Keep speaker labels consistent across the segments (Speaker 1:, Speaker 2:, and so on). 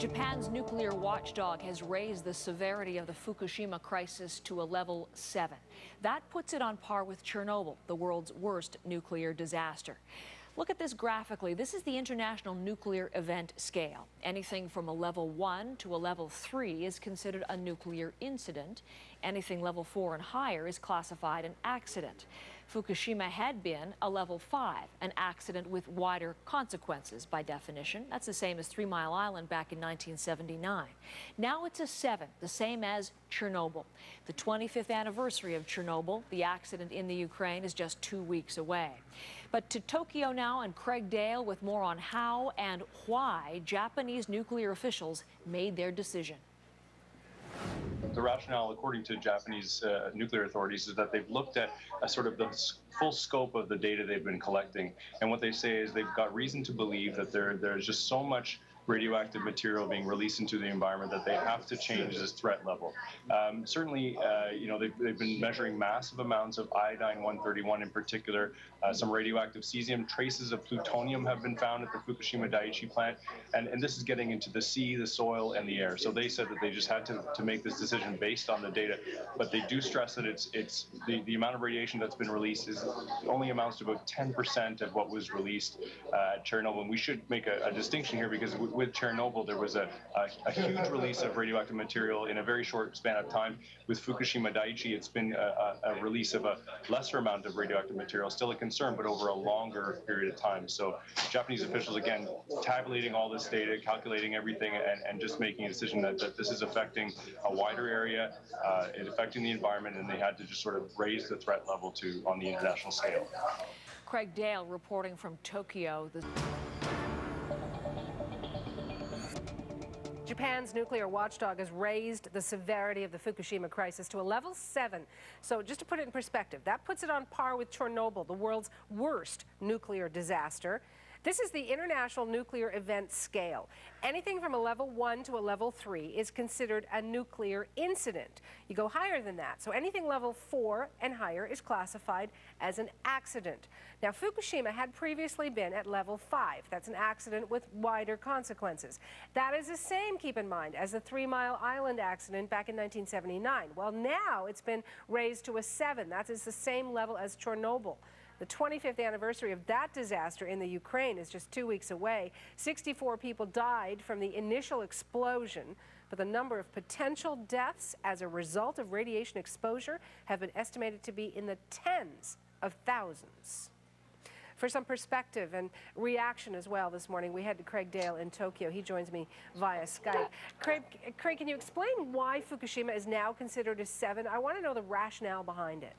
Speaker 1: Japan's nuclear watchdog has raised the severity of the Fukushima crisis to a level 7. That puts it on par with Chernobyl, the world's worst nuclear disaster. Look at this graphically. This is the International Nuclear Event Scale. Anything from a level 1 to a level 3 is considered a nuclear incident. Anything level 4 and higher is classified an accident. Fukushima had been a level 5, an accident with wider consequences by definition. That's the same as 3 Mile Island back in 1979. Now it's a 7, the same as Chernobyl. The 25th anniversary of Chernobyl, the accident in the Ukraine, is just 2 weeks away. But to Tokyo now, and Craig Dale with more on how and why Japanese nuclear officials made their decision.
Speaker 2: The rationale, according to Japanese nuclear authorities, is that they've looked at sort of the full scope of the data they've been collecting. And what they say is they've got reason to believe that there's just so much radioactive material being released into the environment that they have to change this threat level. Certainly, they've been measuring massive amounts of iodine 131 in particular, some radioactive caesium, traces of plutonium have been found at the Fukushima Daiichi plant, and this is getting into the sea, the soil, and the air. So they said that they just had to make this decision based on the data, but they do stress that it's the amount of radiation that's been released is only amounts to about 10% of what was released at Chernobyl. And we should make a distinction here, because with Chernobyl, there was a huge release of radioactive material in a very short span of time. With Fukushima Daiichi, it's been a release of a lesser amount of radioactive material, still a concern, but over a longer period of time. So Japanese officials, again, tabulating all this data, calculating everything, and just making a decision that this is affecting a wider area, it's affecting the environment, and they had to just sort of raise the threat level on the international scale.
Speaker 1: Craig Dale reporting from Tokyo.
Speaker 3: Japan's nuclear watchdog has raised the severity of the Fukushima crisis to a level 7. So just to put it in perspective, that puts it on par with Chernobyl, the world's worst nuclear disaster. This is the International Nuclear Event Scale. Anything from a level 1 to a level 3 is considered a nuclear incident. You go higher than that. So anything level 4 and higher is classified as an accident. Now, Fukushima had previously been at level 5. That's an accident with wider consequences. That is the same, keep in mind, as the 3 Mile Island accident back in 1979. Well, now it's been raised to a 7. That is the same level as Chernobyl. The 25th anniversary of that disaster in the Ukraine is just 2 weeks away. 64 people died from the initial explosion, but the number of potential deaths as a result of radiation exposure have been estimated to be in the tens of thousands. For some perspective and reaction as well this morning, we head to Craig Dale in Tokyo. He joins me via Skype. Craig, can you explain why Fukushima is now considered a 7? I want to know the rationale behind it.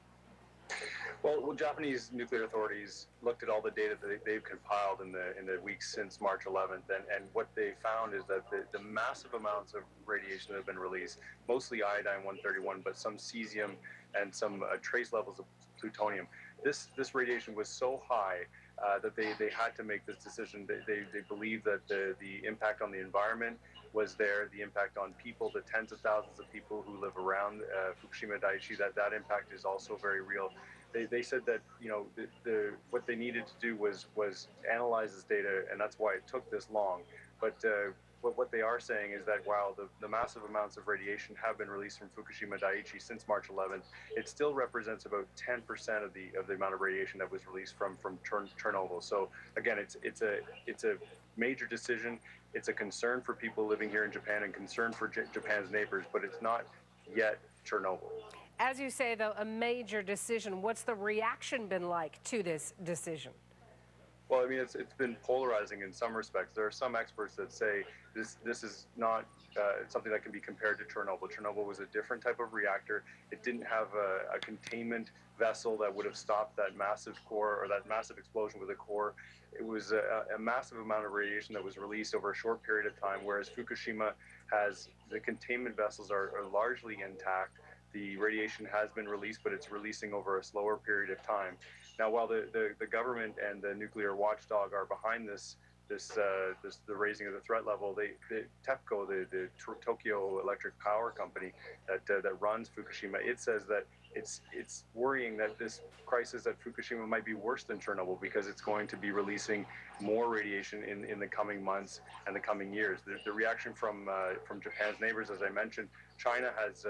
Speaker 2: Well, Japanese nuclear authorities looked at all the data that they've compiled in the weeks since March 11th, and what they found is that the massive amounts of radiation that have been released, mostly iodine 131, but some caesium and some trace levels of plutonium. This radiation was so high that they had to make this decision. They believe that the impact on the environment was there, the impact on people, the tens of thousands of people who live around Fukushima Daiichi, that impact is also very real. They said that, you know, what they needed to do was analyze this data, and that's why it took this long. But what they are saying is that while the massive amounts of radiation have been released from Fukushima Daiichi since March 11th, it still represents about 10% of the amount of radiation that was released from Chernobyl. So again, it's a major decision. It's a concern for people living here in Japan and concern for Japan's neighbors, but it's not yet Chernobyl.
Speaker 3: As you say, though, a major decision. What's the reaction been like to this decision?
Speaker 2: Well, I mean, it's been polarizing in some respects. There are some experts that say this is not something that can be compared to Chernobyl. Chernobyl was a different type of reactor. It didn't have a containment vessel that would have stopped that massive core, or that massive explosion with a core. It was a massive amount of radiation that was released over a short period of time, whereas Fukushima has the containment vessels are largely intact. The radiation has been released, but it's releasing over a slower period of time. Now, while the government and the nuclear watchdog are behind the raising of the threat level, the TEPCO, the Tokyo Electric Power Company that runs Fukushima, it says that it's worrying that this crisis at Fukushima might be worse than Chernobyl because it's going to be releasing more radiation in the coming months and the coming years. The reaction from Japan's neighbors, as I mentioned, China has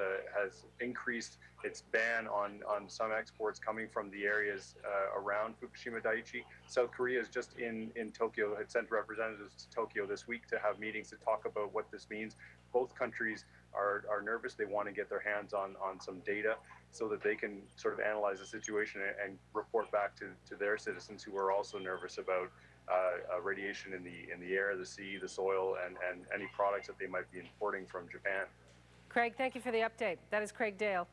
Speaker 2: increased its ban on some exports coming from the areas around Fukushima Daiichi. South Korea is just in Tokyo, had sent representatives to Tokyo this week to have meetings to talk about what this means. Both countries are nervous. They want to get their hands on some data so that they can sort of analyze the situation and report back to their citizens who are also nervous about radiation in the air, the sea, the soil, and any products that they might be importing from Japan.
Speaker 3: Craig, thank you for the update. That is Craig Dale.